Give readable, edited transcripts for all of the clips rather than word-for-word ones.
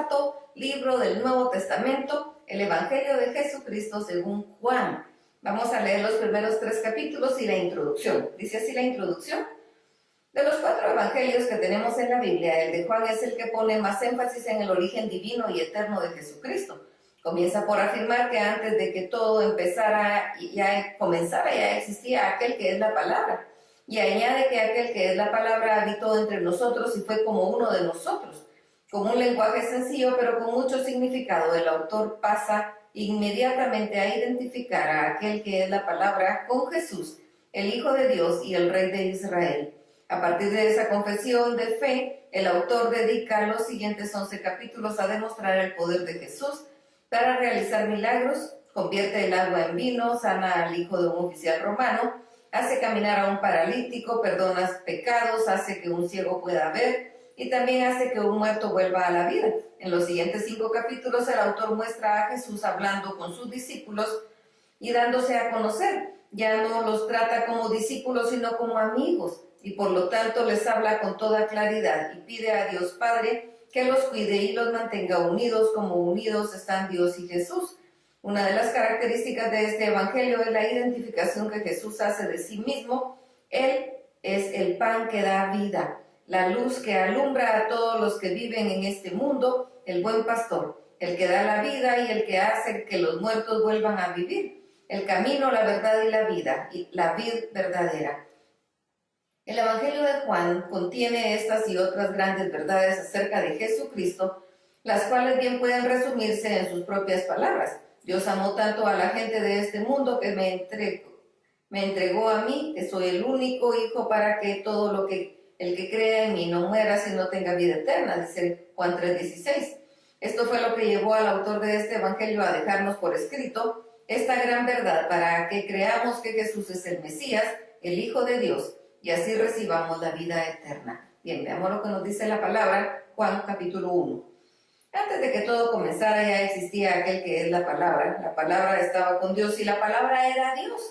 cuarto libro del Nuevo Testamento, el Evangelio de Jesucristo según Juan. Vamos a leer los primeros 3 capítulos y la introducción. Dice así la introducción. De los 4 evangelios que tenemos en la Biblia, el de Juan es el que pone más énfasis en el origen divino y eterno de Jesucristo. Comienza por afirmar que antes de que todo comenzara ya existía aquel que es la palabra. Y añade que aquel que es la palabra habitó entre nosotros y fue como uno de nosotros. Con un lenguaje sencillo pero con mucho significado, el autor pasa inmediatamente a identificar a aquel que es la palabra con Jesús, el Hijo de Dios y el Rey de Israel. A partir de esa confesión de fe, el autor dedica los siguientes 11 capítulos a demostrar el poder de Jesús para realizar milagros, convierte el agua en vino, sana al hijo de un oficial romano, hace caminar a un paralítico, perdona pecados, hace que un ciego pueda ver y también hace que un muerto vuelva a la vida. En los siguientes 5 capítulos el autor muestra a Jesús hablando con sus discípulos y dándose a conocer. Ya no los trata como discípulos sino como amigos y por lo tanto les habla con toda claridad y pide a Dios Padre que los cuide y los mantenga unidos como unidos están Dios y Jesús. Una de las características de este evangelio es la identificación que Jesús hace de sí mismo. Él es el pan que da vida, la luz que alumbra a todos los que viven en este mundo, el buen pastor, el que da la vida y el que hace que los muertos vuelvan a vivir, el camino, la verdad y la vida, y la vid verdadera. El Evangelio de Juan contiene estas y otras grandes verdades acerca de Jesucristo, las cuales bien pueden resumirse en sus propias palabras. Dios amó tanto a la gente de este mundo que me entregó a mí, que soy el único hijo, para que el que crea en mí no muera, sino tenga vida eterna, dice Juan 3:16. Esto fue lo que llevó al autor de este evangelio a dejarnos por escrito esta gran verdad para que creamos que Jesús es el Mesías, el Hijo de Dios, y así recibamos la vida eterna. Bien, veamos lo que nos dice la palabra, Juan capítulo 1. Antes de que todo comenzara ya existía aquel que es la palabra estaba con Dios y la palabra era Dios.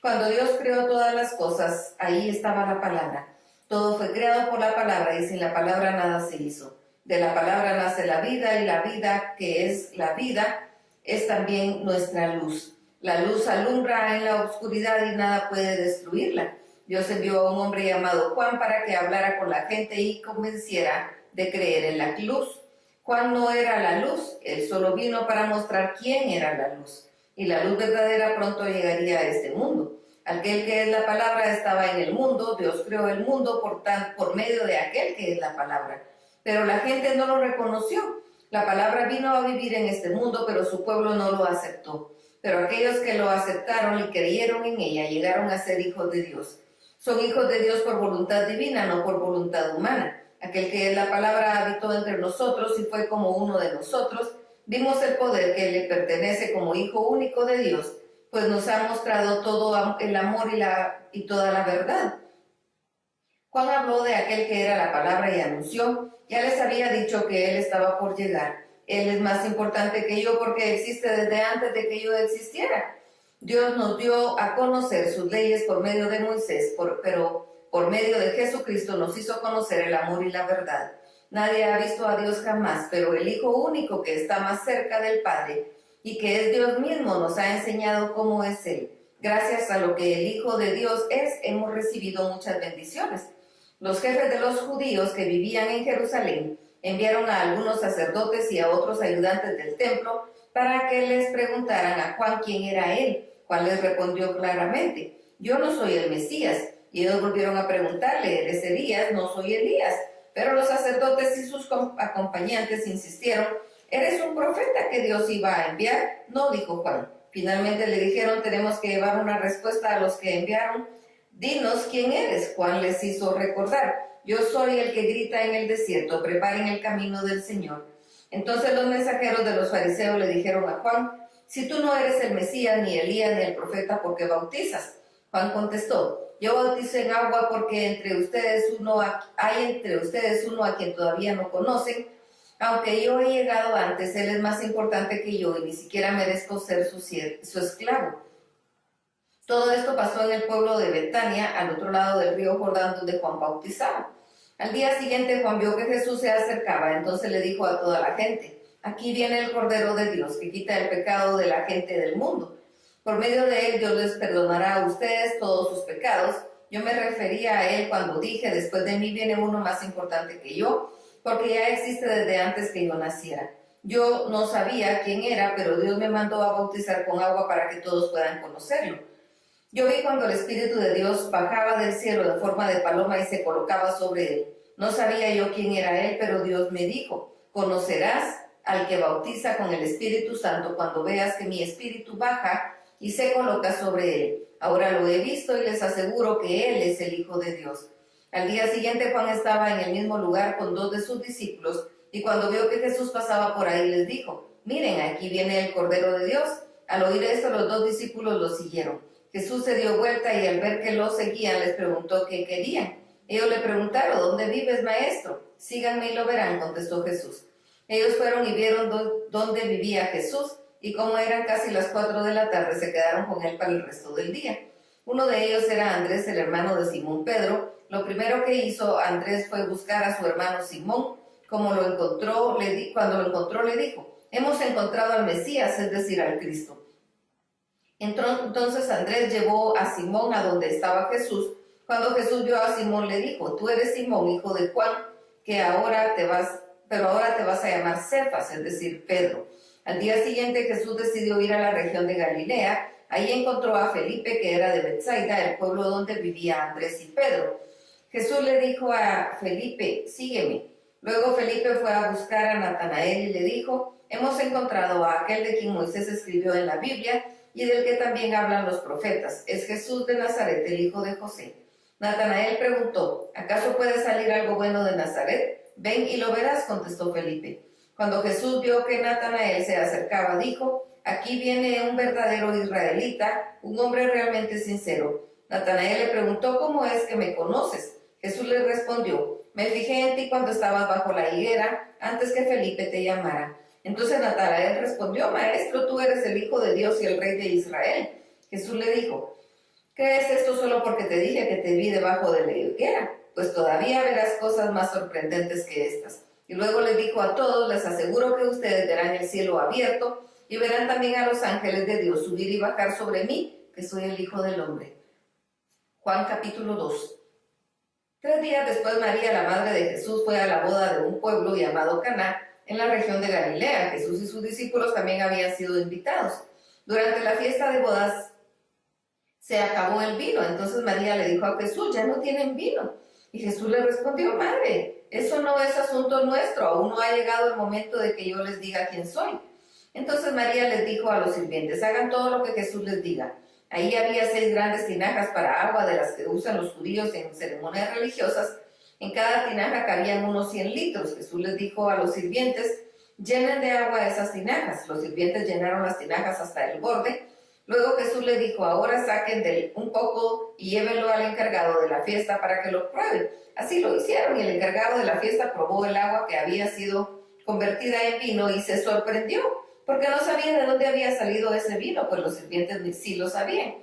Cuando Dios creó todas las cosas, ahí estaba la palabra. Todo fue creado por la palabra y sin la palabra nada se hizo. De la palabra nace la vida y la vida que es la vida es también nuestra luz. La luz alumbra en la oscuridad y nada puede destruirla. Dios envió a un hombre llamado Juan para que hablara con la gente y convenciera de creer en la luz. Juan no era la luz, él solo vino para mostrar quién era la luz. Y la luz verdadera pronto llegaría a este mundo. Aquel que es la palabra estaba en el mundo, Dios creó el mundo por medio de aquel que es la palabra. Pero la gente no lo reconoció. La palabra vino a vivir en este mundo, pero su pueblo no lo aceptó. Pero aquellos que lo aceptaron y creyeron en ella llegaron a ser hijos de Dios. Son hijos de Dios por voluntad divina, no por voluntad humana. Aquel que es la palabra habitó entre nosotros y fue como uno de nosotros. Vimos el poder que le pertenece como Hijo único de Dios, pues nos ha mostrado todo el amor y toda la verdad. Juan habló de aquel que era la palabra y anunció, ya les había dicho que Él estaba por llegar. Él es más importante que yo porque existe desde antes de que yo existiera. Dios nos dio a conocer sus leyes por medio de Moisés, pero por medio de Jesucristo nos hizo conocer el amor y la verdad. Nadie ha visto a Dios jamás, pero el Hijo único que está más cerca del Padre y que es Dios mismo nos ha enseñado cómo es Él. Gracias a lo que el Hijo de Dios es, hemos recibido muchas bendiciones. Los jefes de los judíos que vivían en Jerusalén enviaron a algunos sacerdotes y a otros ayudantes del templo para que les preguntaran a Juan quién era él. Juan les respondió claramente: yo no soy el Mesías. Y ellos volvieron a preguntarle: ¿eres Elías? No soy Elías. Pero los sacerdotes y sus acompañantes insistieron: ¿eres un profeta que Dios iba a enviar? No, dijo Juan. Finalmente le dijeron: tenemos que llevar una respuesta a los que enviaron. Dinos quién eres. Juan les hizo recordar: yo soy el que grita en el desierto, preparen el camino del Señor. Entonces los mensajeros de los fariseos le dijeron a Juan: si tú no eres el Mesías, ni Elías, ni el profeta, ¿por qué bautizas? Juan contestó: yo bautizo en agua porque hay entre ustedes uno a quien todavía no conocen. Aunque yo he llegado antes, él es más importante que yo y ni siquiera merezco ser su esclavo. Todo esto pasó en el pueblo de Betania, al otro lado del río Jordán, donde Juan bautizaba. Al día siguiente Juan vio que Jesús se acercaba, entonces le dijo a toda la gente: aquí viene el Cordero de Dios, que quita el pecado de la gente del mundo. Por medio de él Dios les perdonará a ustedes todos sus pecados. Yo me refería a él cuando dije: después de mí viene uno más importante que yo, porque ya existe desde antes que yo naciera. Yo no sabía quién era, pero Dios me mandó a bautizar con agua para que todos puedan conocerlo. Yo vi cuando el Espíritu de Dios bajaba del cielo en forma de paloma y se colocaba sobre él. No sabía yo quién era él, pero Dios me dijo: conocerás al que bautiza con el Espíritu Santo cuando veas que mi Espíritu baja y se coloca sobre él. Ahora lo he visto y les aseguro que él es el Hijo de Dios. Al día siguiente Juan estaba en el mismo lugar con 2 de sus discípulos, y cuando vio que Jesús pasaba por ahí les dijo: miren, aquí viene el Cordero de Dios. Al oír esto los 2 discípulos lo siguieron. Jesús se dio vuelta y al ver que lo seguían les preguntó qué querían. Ellos le preguntaron: ¿dónde vives, maestro? Síganme y lo verán, contestó Jesús. Ellos fueron y vieron dónde vivía Jesús, y como eran casi las 4 de la tarde, se quedaron con él para el resto del día. Uno de ellos era Andrés, el hermano de Simón Pedro. Lo primero que hizo Andrés fue buscar a su hermano Simón. Cuando lo encontró, le dijo: hemos encontrado al Mesías, es decir, al Cristo. Entonces Andrés llevó a Simón a donde estaba Jesús. Cuando Jesús vio a Simón, le dijo: tú eres Simón, hijo de Juan, pero ahora te vas a llamar Cefas, es decir, Pedro. Al día siguiente Jesús decidió ir a la región de Galilea. Ahí encontró a Felipe, que era de Betsaida, el pueblo donde vivía Andrés y Pedro. Jesús le dijo a Felipe: sígueme. Luego Felipe fue a buscar a Natanael y le dijo: hemos encontrado a aquel de quien Moisés escribió en la Biblia y del que también hablan los profetas. Es Jesús de Nazaret, el hijo de José. Natanael preguntó: ¿acaso puede salir algo bueno de Nazaret? Ven y lo verás, contestó Felipe. Cuando Jesús vio que Natanael se acercaba, dijo: aquí viene un verdadero israelita, un hombre realmente sincero. Natanael le preguntó: ¿cómo es que me conoces? Jesús le respondió: me fijé en ti cuando estabas bajo la higuera, antes que Felipe te llamara. Entonces Natanael respondió: maestro, tú eres el Hijo de Dios y el Rey de Israel. Jesús le dijo: ¿crees esto solo porque te dije que te vi debajo de la higuera? Pues todavía verás cosas más sorprendentes que estas. Y luego les dijo a todos: les aseguro que ustedes verán el cielo abierto y verán también a los ángeles de Dios subir y bajar sobre mí, que soy el Hijo del Hombre. Juan capítulo 2. 3 días después, María, la madre de Jesús, fue a la boda de un pueblo llamado Caná, en la región de Galilea. Jesús y sus discípulos también habían sido invitados. Durante la fiesta de bodas se acabó el vino. Entonces María le dijo a Jesús: ya no tienen vino. Y Jesús le respondió: madre, eso no es asunto nuestro, aún no ha llegado el momento de que yo les diga quién soy. Entonces María les dijo a los sirvientes: hagan todo lo que Jesús les diga. Ahí había 6 grandes tinajas para agua, de las que usan los judíos en ceremonias religiosas. En cada tinaja cabían unos 100 litros. Jesús les dijo a los sirvientes: llenen de agua esas tinajas. Los sirvientes llenaron las tinajas hasta el borde. Luego Jesús les dijo: ahora saquen un poco y llévenlo al encargado de la fiesta para que lo pruebe. Así lo hicieron, y el encargado de la fiesta probó el agua que había sido convertida en vino y se sorprendió, porque no sabía de dónde había salido ese vino, pues los sirvientes sí lo sabían.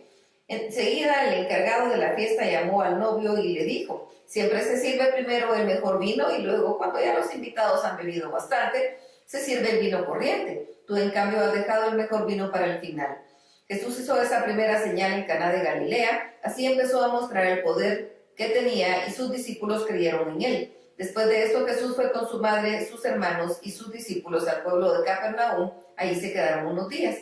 Enseguida el encargado de la fiesta llamó al novio y le dijo: siempre se sirve primero el mejor vino y luego, cuando ya los invitados han bebido bastante, se sirve el vino corriente. Tú, en cambio, has dejado el mejor vino para el final. Jesús hizo esa primera señal en Caná de Galilea. Así empezó a mostrar el poder que tenía y sus discípulos creyeron en él. Después de esto, Jesús fue con su madre, sus hermanos y sus discípulos al pueblo de Capernaum. Ahí se quedaron unos días.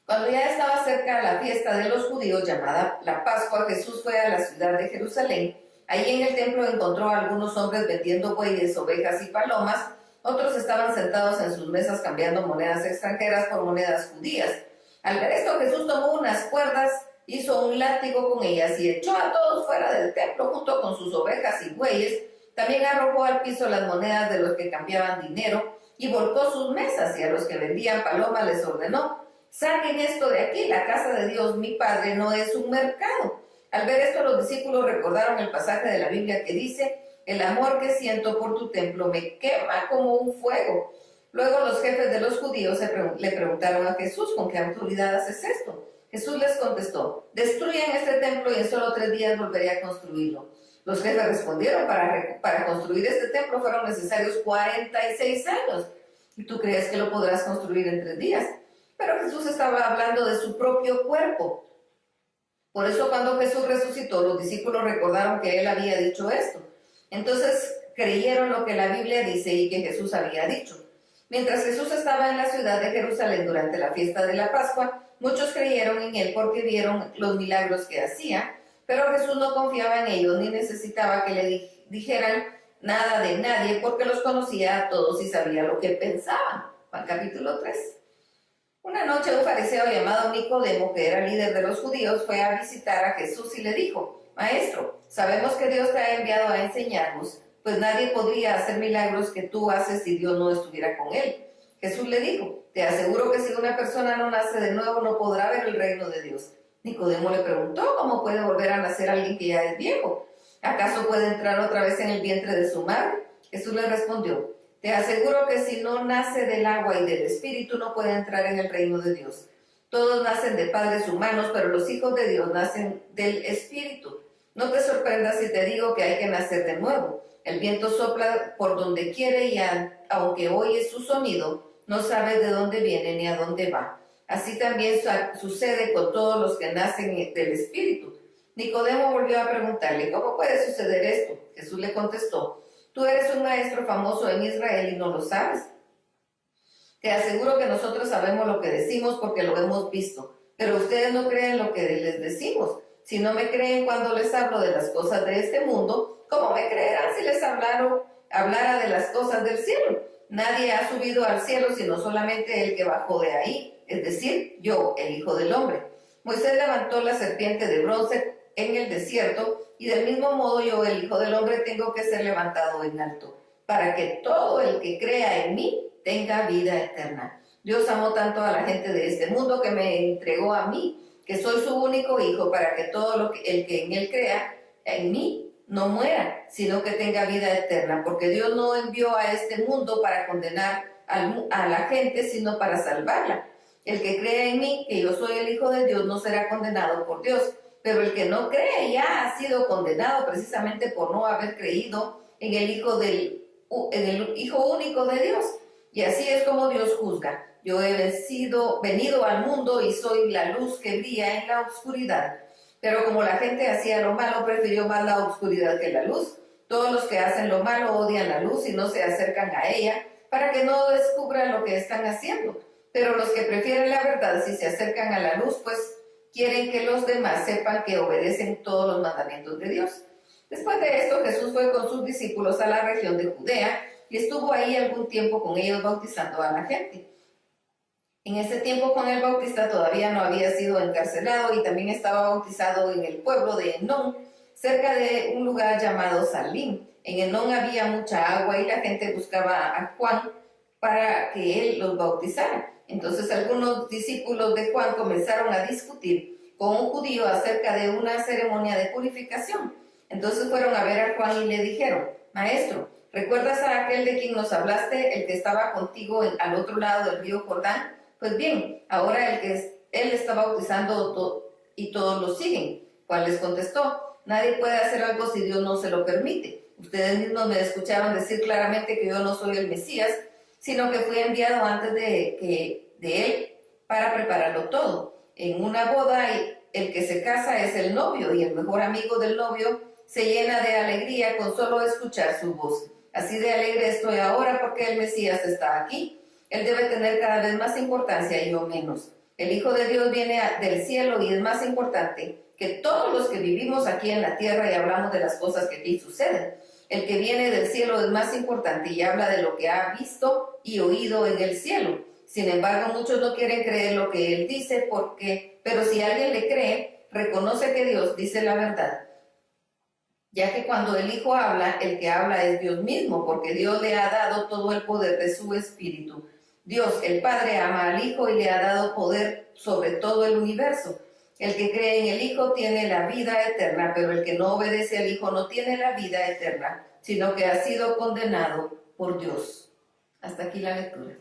Cuando ya estaba cerca la fiesta de los judíos, llamada la Pascua, Jesús fue a la ciudad de Jerusalén. Ahí en el templo encontró a algunos hombres vendiendo bueyes, ovejas y palomas. Otros estaban sentados en sus mesas cambiando monedas extranjeras por monedas judías. Al ver esto, Jesús tomó unas cuerdas, hizo un látigo con ellas y echó a todos fuera del templo junto con sus ovejas y bueyes. También arrojó al piso las monedas de los que cambiaban dinero y volcó sus mesas, y a los que vendían palomas les ordenó: saquen esto de aquí, la casa de Dios mi Padre no es un mercado. Al ver esto, los discípulos recordaron el pasaje de la Biblia que dice: el amor que siento por tu templo me quema como un fuego. Luego los jefes de los judíos le preguntaron a Jesús: ¿con qué autoridad haces esto? Jesús les contestó: destruyan este templo y en solo 3 días volveré a construirlo. Los jefes respondieron, para construir este templo fueron necesarios 46 años. ¿Y tú crees que lo podrás construir en 3 días? Pero Jesús estaba hablando de su propio cuerpo. Por eso cuando Jesús resucitó, los discípulos recordaron que Él había dicho esto. Entonces creyeron lo que la Biblia dice y que Jesús había dicho. Mientras Jesús estaba en la ciudad de Jerusalén durante la fiesta de la Pascua, muchos creyeron en Él porque vieron los milagros que hacía, pero Jesús no confiaba en ellos ni necesitaba que le dijeran nada de nadie porque los conocía a todos y sabía lo que pensaban. Juan capítulo 3. Una noche un fariseo llamado Nicodemo, que era líder de los judíos, fue a visitar a Jesús y le dijo: Maestro, sabemos que Dios te ha enviado a enseñarnos, pues nadie podría hacer milagros que tú haces si Dios no estuviera con él. Jesús le dijo: te aseguro que si una persona no nace de nuevo no podrá ver el reino de Dios. Nicodemo le preguntó: ¿cómo puede volver a nacer alguien que ya es viejo? ¿Acaso puede entrar otra vez en el vientre de su madre? Jesús le respondió: te aseguro que si no nace del agua y del espíritu no puede entrar en el reino de Dios. Todos nacen de padres humanos, pero los hijos de Dios nacen del espíritu. No te sorprendas si te digo que hay que nacer de nuevo. El viento sopla por donde quiere y aunque oyes su sonido, no sabes de dónde viene ni a dónde va. Así también sucede con todos los que nacen del espíritu. Nicodemo volvió a preguntarle: ¿cómo puede suceder esto? Jesús le contestó: tú eres un maestro famoso en Israel y no lo sabes. Te aseguro que nosotros sabemos lo que decimos porque lo hemos visto, pero ustedes no creen lo que les decimos. Si no me creen cuando les hablo de las cosas de este mundo, ¿cómo me creerán si les hablara de las cosas del cielo? Nadie ha subido al cielo sino solamente el que bajó de ahí, es decir, yo, el Hijo del Hombre. Moisés levantó la serpiente de bronce en el desierto, y del mismo modo yo, el Hijo del Hombre, tengo que ser levantado en alto, para que todo el que crea en mí tenga vida eterna. Dios amó tanto a la gente de este mundo que me entregó a mí, que soy su único hijo, para que todo el que en él crea en mí no muera, sino que tenga vida eterna, porque Dios no envió a este mundo para condenar a la gente, sino para salvarla. El que cree en mí, que yo soy el Hijo de Dios, no será condenado por Dios, pero el que no cree ya ha sido condenado precisamente por no haber creído en el Hijo único de Dios. Y así es como Dios juzga. Yo he venido al mundo y soy la luz que brilla en la oscuridad. Pero como la gente hacía lo malo, prefirió más la oscuridad que la luz. Todos los que hacen lo malo odian la luz y no se acercan a ella para que no descubran lo que están haciendo. Pero los que prefieren la verdad, si se acercan a la luz, pues quieren que los demás sepan que obedecen todos los mandamientos de Dios. Después de esto, Jesús fue con sus discípulos a la región de Judea y estuvo ahí algún tiempo con ellos bautizando a la gente. En ese tiempo Juan el Bautista todavía no había sido encarcelado y también estaba bautizado en el pueblo de Enón, cerca de un lugar llamado Salim. En Enón había mucha agua y la gente buscaba a Juan para que él los bautizara. Entonces algunos discípulos de Juan comenzaron a discutir con un judío acerca de una ceremonia de purificación. Entonces fueron a ver a Juan y le dijeron: Maestro, ¿recuerdas a aquel de quien nos hablaste, el que estaba contigo al otro lado del río Jordán? Pues bien, ahora él está bautizando y todos lo siguen. Juan les contestó: nadie puede hacer algo si Dios no se lo permite. Ustedes mismos me escucharon decir claramente que yo no soy el Mesías, sino que fui enviado antes de él para prepararlo todo. En una boda, el que se casa es el novio, y el mejor amigo del novio se llena de alegría con solo escuchar su voz. Así de alegre estoy ahora porque el Mesías está aquí. Él debe tener cada vez más importancia y yo menos. El Hijo de Dios viene del cielo y es más importante que todos los que vivimos aquí en la tierra y hablamos de las cosas que aquí suceden. El que viene del cielo es más importante y habla de lo que ha visto y oído en el cielo. Sin embargo, muchos no quieren creer lo que él dice, pero si alguien le cree, reconoce que Dios dice la verdad. Ya que cuando el Hijo habla, el que habla es Dios mismo, porque Dios le ha dado todo el poder de su Espíritu. Dios, el Padre, ama al Hijo y le ha dado poder sobre todo el universo. El que cree en el Hijo tiene la vida eterna, pero el que no obedece al Hijo no tiene la vida eterna, sino que ha sido condenado por Dios. Hasta aquí la lectura.